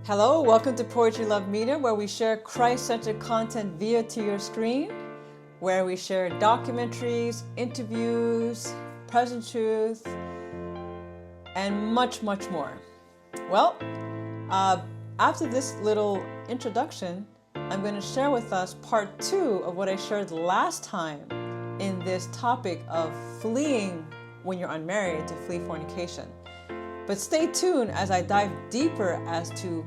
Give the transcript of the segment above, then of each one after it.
Hello, welcome to Poetry Love Media, where we share Christ-centered content via to your screen, where we share documentaries, interviews, present truth, and much, much more. Well, after this little introduction, I'm going to share with us part 2 of what I shared last time in this topic of fleeing when you're unmarried, to flee fornication. But stay tuned as I dive deeper as to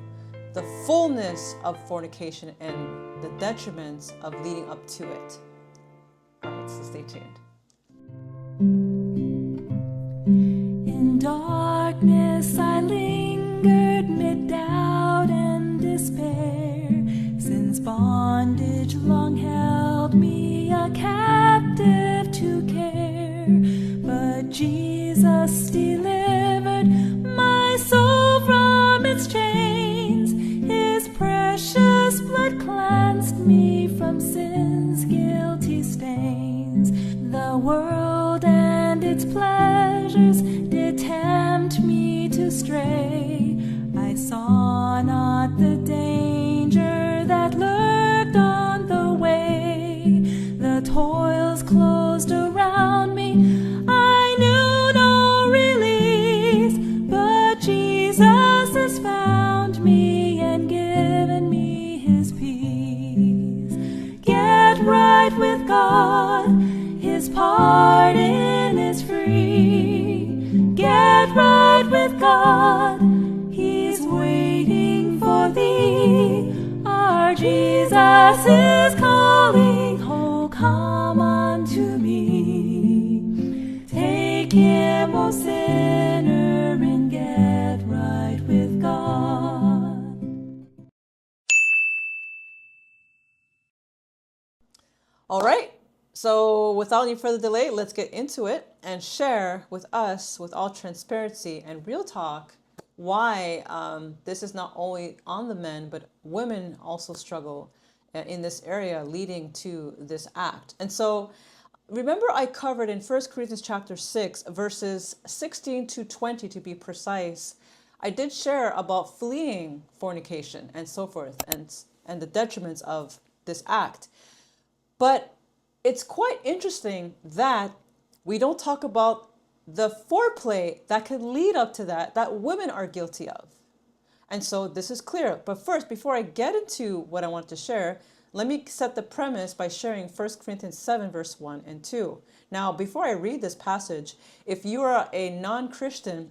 the fullness of fornication and the detriments of leading up to it. All right, so stay tuned. In darkness I lingered mid doubt and despair, since bondage long held me a captive to care. But Jesus delivered my soul from its chains. His precious blood cleansed me from sin's guilty stains. The world and its pleasures did tempt me to stray. I saw not the danger that lurked on the way. The toils closed around me, I knew no release. But Jesus has found me and given me his peace. Get right with God, his pardon is free. Get right with God, he's waiting for thee. Our Jesus is calling, oh come unto me. Take him, O sinner, and get right with God. All right, so without any further delay, let's get into it and share with us, with all transparency and real talk, why this is not only on the men, but women also struggle in this area leading to this act. And so remember, I covered in 1 Corinthians chapter 6, verses 16 to 20 to be precise. I did share about fleeing fornication and so forth, and the detriments of this act. But it's quite interesting that we don't talk about the foreplay that could lead up to that women are guilty of. And so this is clear. But first, before I get into what I want to share, let me set the premise by sharing 1 Corinthians 7, verse 1 and 2. Now, before I read this passage, if you are a non-Christian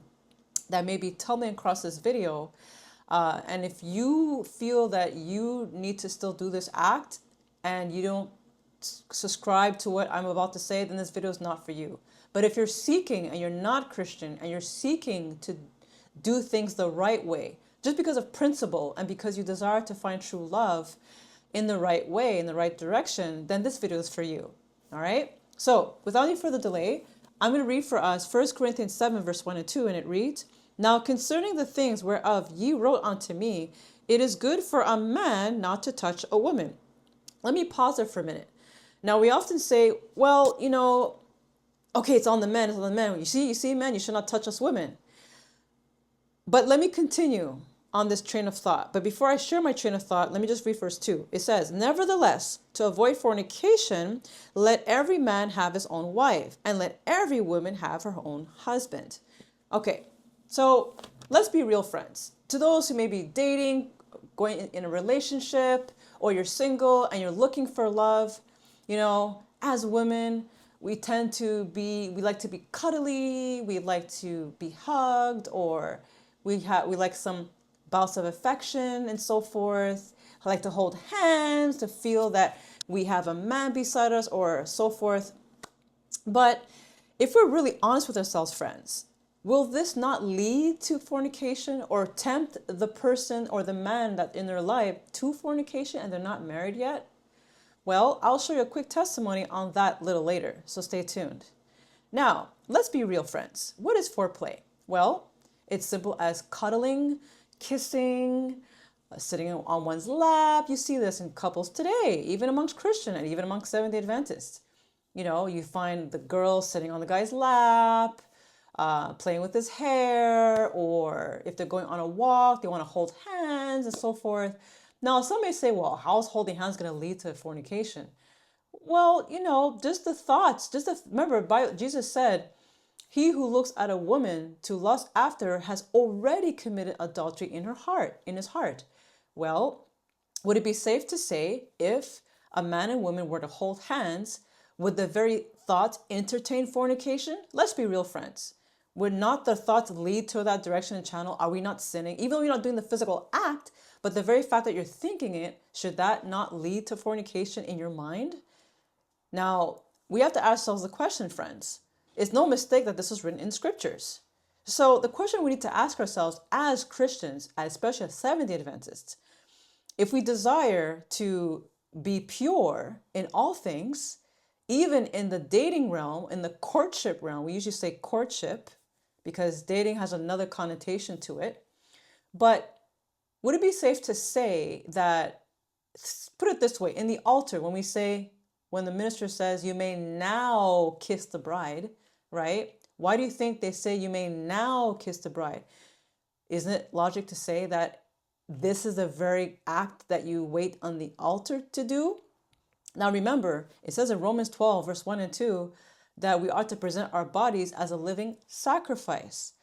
that may be tumbling across this video, and if you feel that you need to still do this act and you don't subscribe to what I'm about to say, then this video is not for you. But if you're seeking and you're not Christian and you're seeking to do things the right way, just because of principle and because you desire to find true love in the right way, in the right direction, then this video is for you. All right? So without any further delay, I'm going to read for us 1 Corinthians 7, verse 1 and 2, and it reads, Now concerning the things whereof ye wrote unto me, it is good for a man not to touch a woman. Let me pause there for a minute. Now, we often say, well, okay, it's on the men, it's on the men. You see, men, you should not touch us women. But let me continue on this train of thought. But before I share my train of thought, let me just read verse 2. It says, Nevertheless, to avoid fornication, let every man have his own wife, and let every woman have her own husband. Okay, so let's be real, friends. To those who may be dating, going in a relationship, or you're single and you're looking for love, as women, we like to be cuddly, we like to be hugged, or we like some bouts of affection and so forth. I like to hold hands, to feel that we have a man beside us or so forth. But if we're really honest with ourselves, friends, will this not lead to fornication or tempt the person or the man that in their life to fornication and they're not married yet? Well, I'll show you a quick testimony on that a little later, so stay tuned. Now, let's be real, friends. What is foreplay? Well, it's simple as cuddling, kissing, sitting on one's lap. You see this in couples today, even amongst Christian and even amongst Seventh-day Adventists. You find the girl sitting on the guy's lap, playing with his hair, or if they're going on a walk, they want to hold hands and so forth. Now, some may say, well, how is holding hands going to lead to fornication? Well, just the thoughts, remember, Jesus said, he who looks at a woman to lust after her has already committed adultery in his heart. Well, would it be safe to say if a man and woman were to hold hands, would the very thought entertain fornication? Let's be real, friends. Would not the thoughts lead to that direction and channel? Are we not sinning? Even though you're not doing the physical act, but the very fact that you're thinking it, should that not lead to fornication in your mind? Now, we have to ask ourselves the question, friends. It's no mistake that this is written in scriptures. So the question we need to ask ourselves as Christians, especially as Seventh-day Adventists, if we desire to be pure in all things, even in the dating realm, in the courtship realm, we usually say courtship because dating has another connotation to it. But would it be safe to say that, put it this way, in the altar, when the minister says, you may now kiss the bride, right? Why do you think they say you may now kiss the bride? Isn't it logic to say that this is the very act that you wait on the altar to do? Now remember, it says in Romans 12, verse 1 and 2, that we ought to present our bodies as a living sacrifice.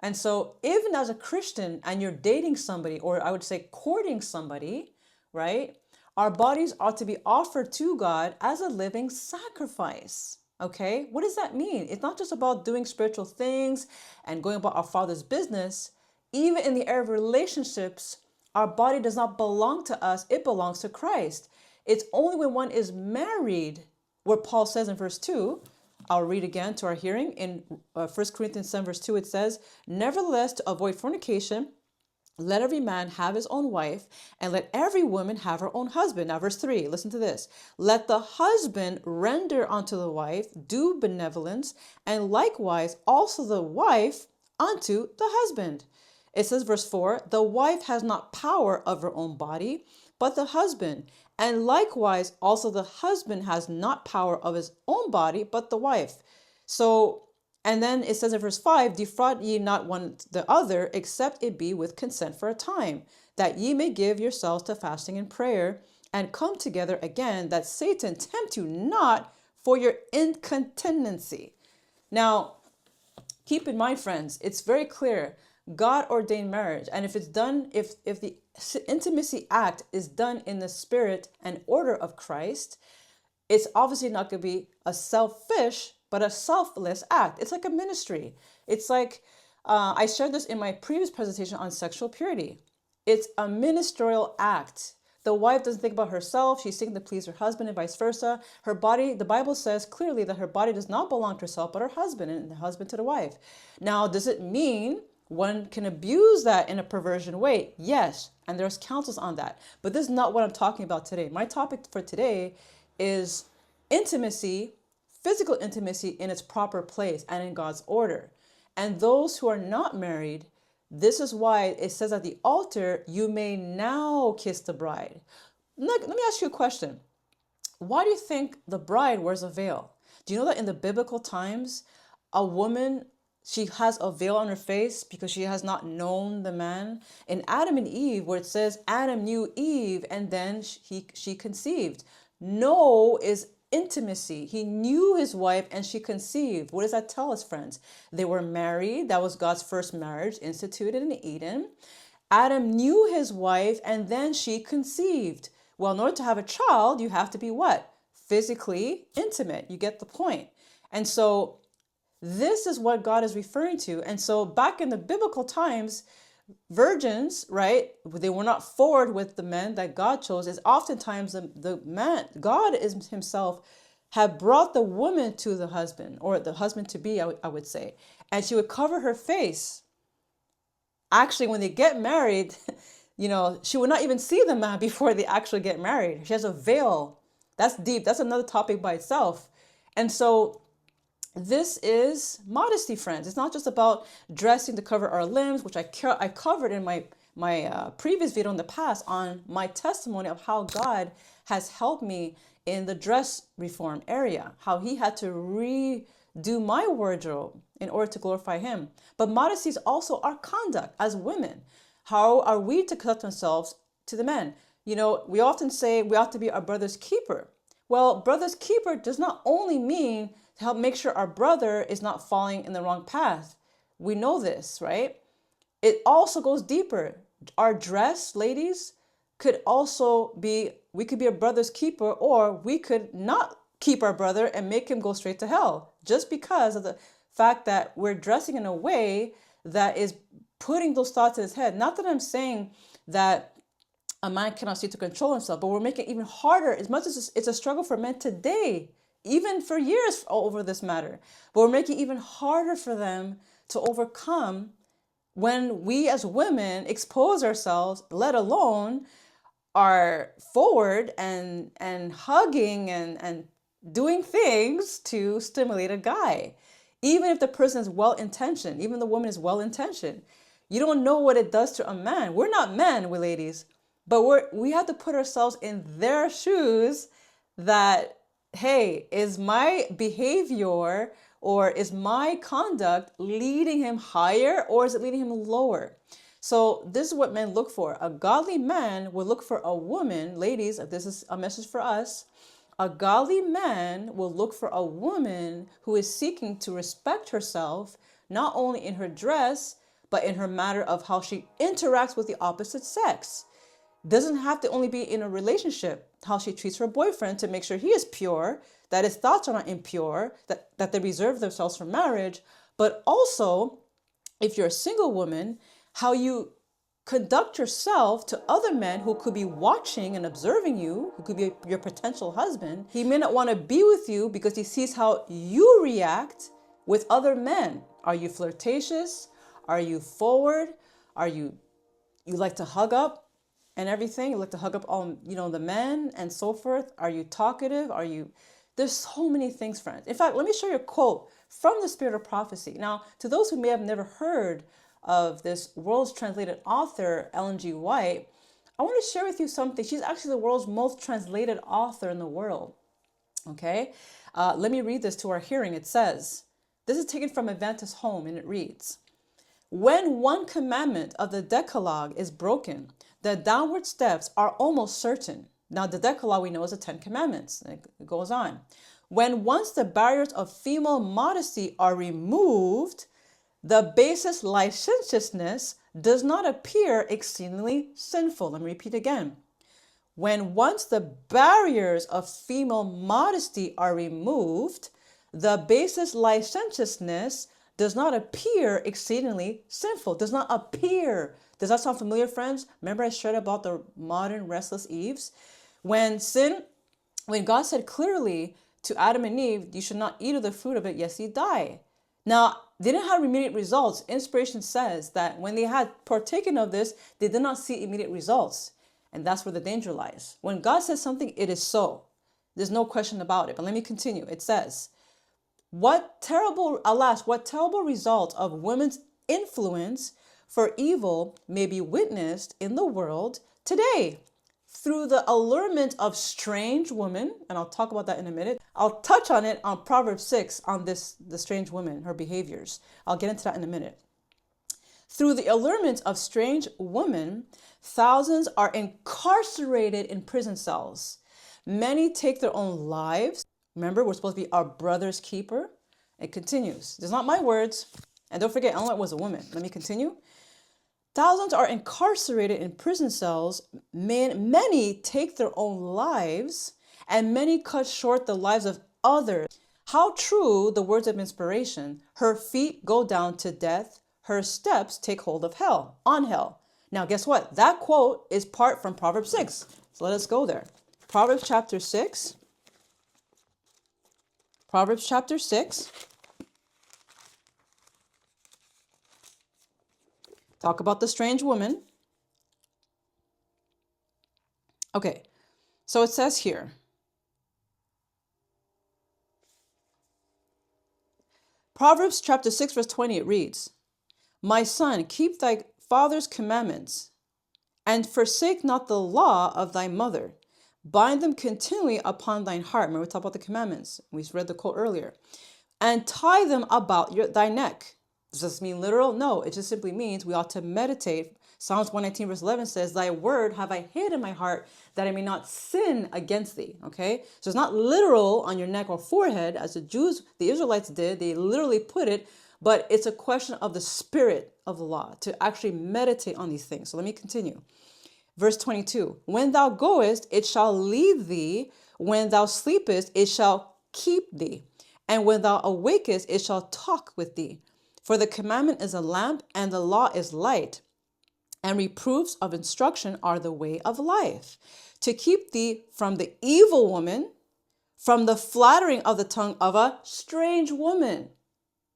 And so even as a Christian and you're dating somebody, or I would say courting somebody, right? Our bodies ought to be offered to God as a living sacrifice. Okay, what does that mean? It's not just about doing spiritual things and going about our Father's business. Even in the area of relationships, our body does not belong to us, it belongs to Christ. It's only when one is married, what Paul says in verse 2, I'll read again to our hearing. In 1 Corinthians 7, verse 2, it says, nevertheless, to avoid fornication, let every man have his own wife, and let every woman have her own husband. Now, verse 3, listen to this. Let the husband render unto the wife due benevolence, and likewise also the wife unto the husband. It says, verse 4, the wife has not power of her own body, but the husband. And likewise also the husband has not power of his own body, but the wife. So, and then it says in verse 5, defraud ye not one the other, except it be with consent for a time, that ye may give yourselves to fasting and prayer, and come together again, that Satan tempt you not for your incontinency. Now, keep in mind, friends, it's very clear, God ordained marriage. And if it's done, if the intimacy act is done in the spirit and order of Christ, it's obviously not going to be a selfish, but a selfless act. It's like a ministry. It's like, I shared this in my previous presentation on sexual purity. It's a ministerial act. The wife doesn't think about herself. She's seeking to please her husband and vice versa. Her body, the Bible says clearly that her body does not belong to herself, but her husband, and the husband to the wife. Now, does it mean one can abuse that in a perversion way? Yes, and there's counsels on that. But this is not what I'm talking about today. My topic for today is intimacy, physical intimacy in its proper place and in God's order. And those who are not married, this is why it says at the altar, you may now kiss the bride. Let me ask you a question. Why do you think the bride wears a veil? Do you know that in the biblical times, a woman, she has a veil on her face because she has not known the man? In Adam and Eve, where it says Adam knew Eve and then she conceived. Know is intimacy. He knew his wife and she conceived. What does that tell us, friends? They were married. That was God's first marriage instituted in Eden. Adam knew his wife and then she conceived. Well, in order to have a child, you have to be what? Physically intimate. You get the point. And so this is what God is referring to. And so back in the biblical times, virgins, right, they were not forward with the men that God chose. Is oftentimes the man, God is himself, had brought the woman to the husband, or the husband to be, I would say, and she would cover her face. Actually, when they get married, she would not even see the man before they actually get married. She has a veil. That's deep. That's another topic by itself. And so this is modesty, friends. It's not just about dressing to cover our limbs, which I covered in my previous video in the past on my testimony of how God has helped me in the dress reform area, how he had to do my wardrobe in order to glorify him. But modesty is also our conduct as women. How are we to conduct ourselves to the men? You know, we often say we ought to be our brother's keeper. Well, brother's keeper does not only mean to help make sure our brother is not falling in the wrong path. We know this, right? It also goes deeper. Our dress, ladies, could also be, we could be a brother's keeper, or we could not keep our brother and make him go straight to hell just because of the fact that we're dressing in a way that is putting those thoughts in his head. Not that I'm saying that a man cannot seek to control himself, but we're making it even harder. As much as it's a struggle for men today, even for years over this matter, but we're making it even harder for them to overcome when we as women expose ourselves, let alone are forward and hugging and doing things to stimulate a guy. Even if the person is well-intentioned, even the woman is well-intentioned, you don't know what it does to a man. We're not men, we ladies, but we have to put ourselves in their shoes that, hey, is my behavior or is my conduct leading him higher or is it leading him lower? So this is what men look for. A godly man will look for a woman. Ladies, this is a message for us. A godly man will look for a woman who is seeking to respect herself, not only in her dress, but in her matter of how she interacts with the opposite sex. Doesn't have to only be in a relationship, how she treats her boyfriend to make sure he is pure, that his thoughts are not impure, that they reserve themselves for marriage, but also, if you're a single woman, how you conduct yourself to other men who could be watching and observing you, who could be your potential husband. He may not want to be with you because he sees how you react with other men. Are you flirtatious? Are you forward? Are you like to hug up and everything? You like to hug up on, the men and so forth? Are you talkative? There's so many things, friends. In fact, let me show you a quote from the Spirit of Prophecy. Now, to those who may have never heard of this world's translated author, Ellen G. White, I want to share with you something. She's actually the world's most translated author in the world. Okay? Let me read this to our hearing. It says, this is taken from Adventist Home, and it reads, when one commandment of the Decalogue is broken, the downward steps are almost certain. Now, the Decalogue we know is the 10 Commandments. It goes on. When once the barriers of female modesty are removed, the basest licentiousness does not appear exceedingly sinful. Let me repeat again. When once the barriers of female modesty are removed, the basest licentiousness does not appear exceedingly sinful. Does not appear. Does that sound familiar, friends? Remember I shared about the modern restless Eves? When God said clearly to Adam and Eve, you should not eat of the fruit of it, yes, ye die. Now, they didn't have immediate results. Inspiration says that when they had partaken of this, they did not see immediate results. And that's where the danger lies. When God says something, it is so. There's no question about it. But let me continue. It says, what terrible result of women's influence for evil may be witnessed in the world today through the allurement of strange women, and I'll talk about that in a minute. I'll touch on it on Proverbs 6 on the strange woman, her behaviors. I'll get into that in a minute. Through the allurement of strange women, thousands are incarcerated in prison cells. Many take their own lives. Remember, we're supposed to be our brother's keeper. It continues. These are not my words. And don't forget, Ellen White was a woman. Let me continue. Thousands are incarcerated in prison cells. Many take their own lives, and many cut short the lives of others. How true the words of inspiration. Her feet go down to death. Her steps take hold of hell, on hell. Now, guess what? That quote is part from Proverbs 6. So let us go there. Proverbs chapter 6. Proverbs chapter 6. Talk about the strange woman. Okay, so it says here. Proverbs chapter 6, verse 20, it reads, my son, keep thy father's commandments, and forsake not the law of thy mother. Bind them continually upon thine heart. Remember, we talked about the commandments. We read the quote earlier. and tie them about thy neck. Does this mean literal? No, it just simply means we ought to meditate. Psalms 119 verse 11 says, thy word have I hid in my heart that I may not sin against thee. Okay. So it's not literal on your neck or forehead as the Israelites did. They literally put it, but it's a question of the spirit of the law to actually meditate on these things. So let me continue. Verse 22, when thou goest, it shall lead thee. When thou sleepest, it shall keep thee. And when thou awakest, it shall talk with thee. For the commandment is a lamp, and the law is light. And reproofs of instruction are the way of life, to keep thee from the evil woman, from the flattering of the tongue of a strange woman.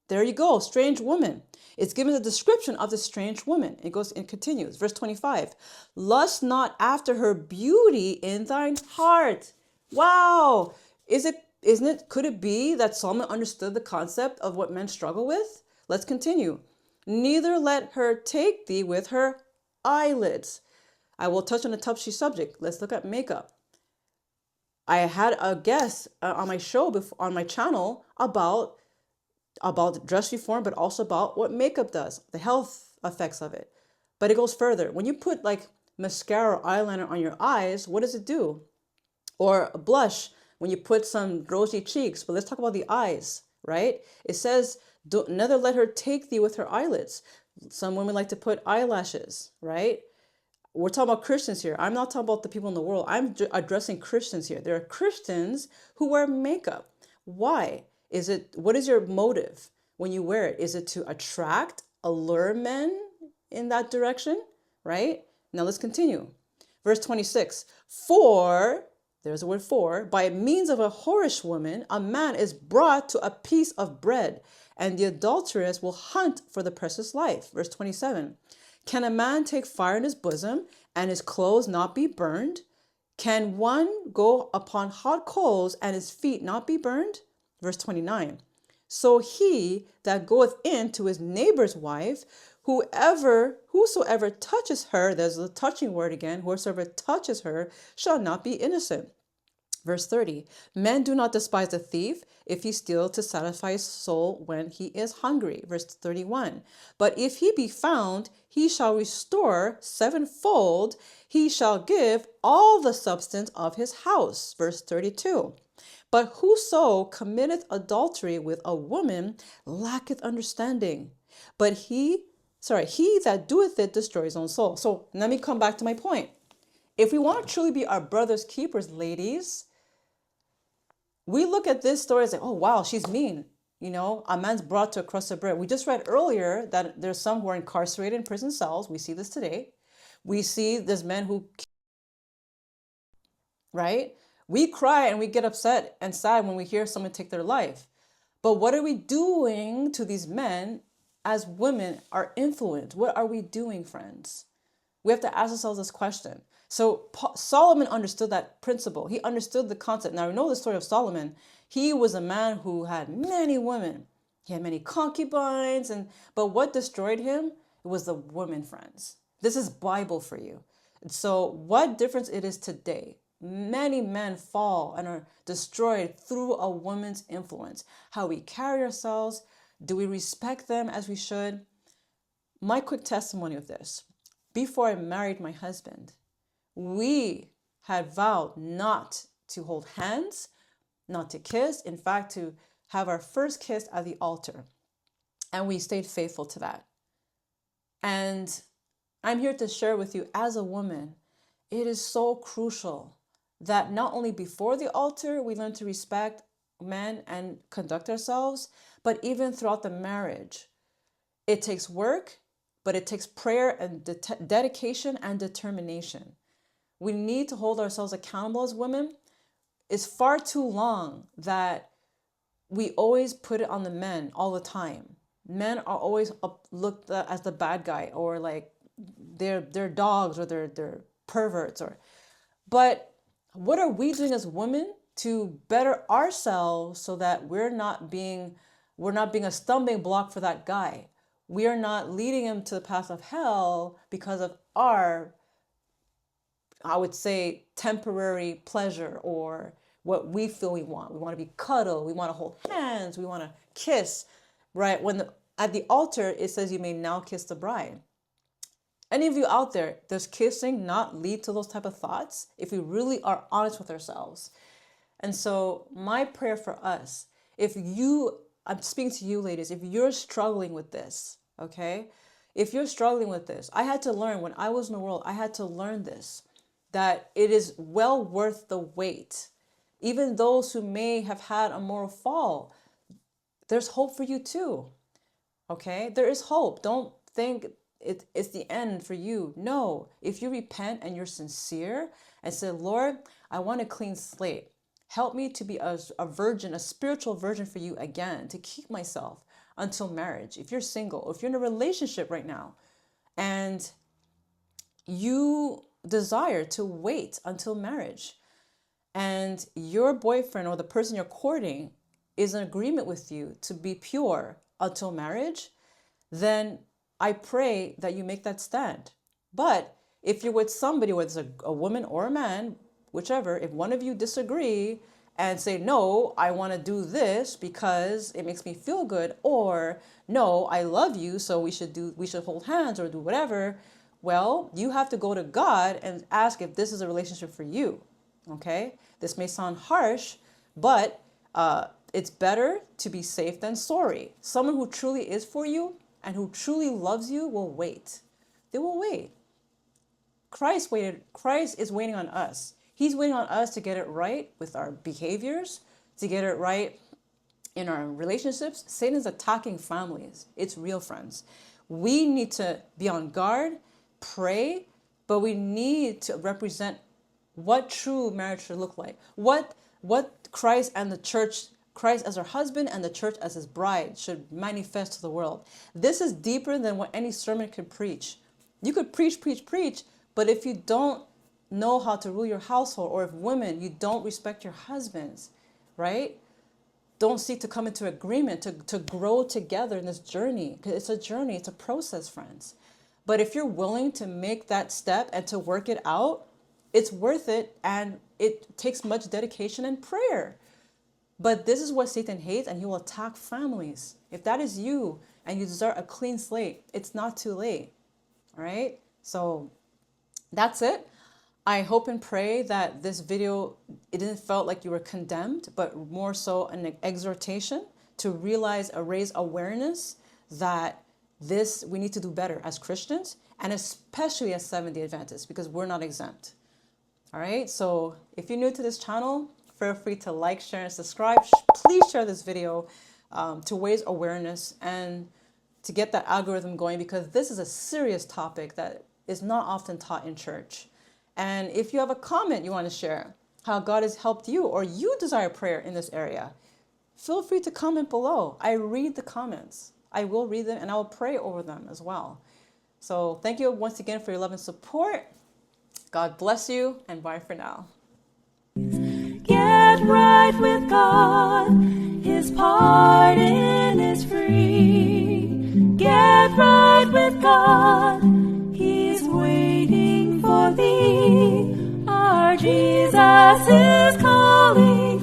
There you go, strange woman. It's given a description of the strange woman. It goes and continues. Verse 25. Lust not after her beauty in thine heart. Wow. Could it be that Solomon understood the concept of what men struggle with? Let's continue. Neither let her take thee with her eyelids. I will touch on a touchy subject. Let's look at makeup. I had a guest on my show on my channel about dress reform, but also about what makeup does, the health effects of it. But it goes further. When you put like mascara or eyeliner on your eyes, what does it do? Or a blush, when you put some rosy cheeks. But let's talk about the eyes, right? It says, neither let her take thee with her eyelids. Some women like to put eyelashes, right? We're talking about Christians here. I'm not talking about the people in the world. I'm addressing Christians here. There are Christians who wear makeup. Why? What is your motive when you wear it? Is it to attract, allure men in that direction? Right? Now let's continue. Verse 26. For, there's the word for, by means of a whorish woman, a man is brought to a piece of bread, and the adulteress will hunt for the precious life. Verse 27. Can a man take fire in his bosom and his clothes not be burned? Can one go upon hot coals and his feet not be burned? Verse 29. So he that goeth in to his neighbor's wife, whosoever touches her, there's the touching word again, whosoever touches her shall not be innocent. Verse 30, men do not despise a thief if he steal to satisfy his soul when he is hungry. Verse 31, but if he be found, he shall restore sevenfold, he shall give all the substance of his house. Verse 32, but whoso committeth adultery with a woman lacketh understanding, but he that doeth it destroys his own soul. So let me come back to my point. If we want to truly be our brother's keepers, ladies, we look at this story and say, oh, wow, she's mean. You know, a man's brought to a crust of bread. We just read earlier that there's some who are incarcerated in prison cells. We see this today. We see there's men who, right? We cry and we get upset and sad when we hear someone take their life. But what are we doing to these men as women are influenced? What are we doing, friends? We have to ask ourselves this question. So Solomon understood that principle. He understood the concept. Now, we know the story of Solomon. He was a man who had many women. He had many concubines. But what destroyed him? It was the women, friends. This is Bible for you. So what difference it is today? Many men fall and are destroyed through a woman's influence. How we carry ourselves. Do we respect them as we should? My quick testimony of this. Before I married my husband, we had vowed not to hold hands, not to kiss, in fact, to have our first kiss at the altar. And we stayed faithful to that. And I'm here to share with you as a woman, it is so crucial that not only before the altar, we learn to respect men and conduct ourselves, but even throughout the marriage. It takes work, but it takes prayer and dedication and determination. We need to hold ourselves accountable as women. It's far too long that we always put it on the men all the time. Men are always looked at as the bad guy, or like they're dogs, or they're perverts. But what are we doing as women to better ourselves so that we're not being a stumbling block for that guy? We are not leading him to the path of hell because of our, I would say, temporary pleasure or what we feel we want. We want to be cuddled. We want to hold hands. We want to kiss, right? At the altar, it says you may now kiss the bride. Any of you out there, does kissing not lead to those type of thoughts if we really are honest with ourselves? And so my prayer for us, I'm speaking to you ladies, if you're struggling with this, okay? If you're struggling with this, I had to learn when I was in the world, I had to learn this, that it is well worth the wait. Even those who may have had a moral fall, there's hope for you too, okay? There is hope. Don't think it's the end for you. No, if you repent and you're sincere and say, Lord, I want a clean slate. Help me to be a virgin, a spiritual virgin for you again, to keep myself until marriage. If you're single, if you're in a relationship right now and you desire to wait until marriage and your boyfriend or the person you're courting is in agreement with you to be pure until marriage, then I pray that you make that stand. But if you're with somebody, whether it's a woman or a man, whichever, if one of you disagree and say, no, I want to do this because it makes me feel good, or no, I love you, so we should hold hands or do whatever, well, you have to go to God and ask if this is a relationship for you. Okay? This may sound harsh, but it's better to be safe than sorry. Someone who truly is for you and who truly loves you will wait. They will wait. Christ waited. Christ is waiting on us. He's waiting on us to get it right with our behaviors, to get it right in our relationships. Satan's attacking families. It's real, friends. We need to be on guard, pray, but we need to represent what true marriage should look like. What Christ and the church, Christ as our husband and the church as his bride should manifest to the world. This is deeper than what any sermon could preach. You could preach, but if you don't know how to rule your household, or if women, you don't respect your husbands, right? Don't seek to come into agreement, to grow together in this journey. Because it's a journey, it's a process, friends. But if you're willing to make that step and to work it out, it's worth it, and it takes much dedication and prayer. But this is what Satan hates, and he will attack families. If that is you and you desire a clean slate, it's not too late. All right? So that's it. I hope and pray that this video, it didn't felt like you were condemned, but more so an exhortation to raise awareness that we need to do better as Christians, and especially as Seventh-day Adventists, because we're not exempt. All right, so if you're new to this channel, feel free to like, share, and subscribe. Please share this video to raise awareness and to get that algorithm going, because this is a serious topic that is not often taught in church. And if you have a comment you want to share, how God has helped you, or you desire prayer in this area, feel free to comment below. I read the comments. I will read them and I will pray over them as well. So thank you once again for your love and support. God bless you, and bye for now. Get right with God, His pardon is free. Get right with God, He's waiting for thee. Our Jesus is calling.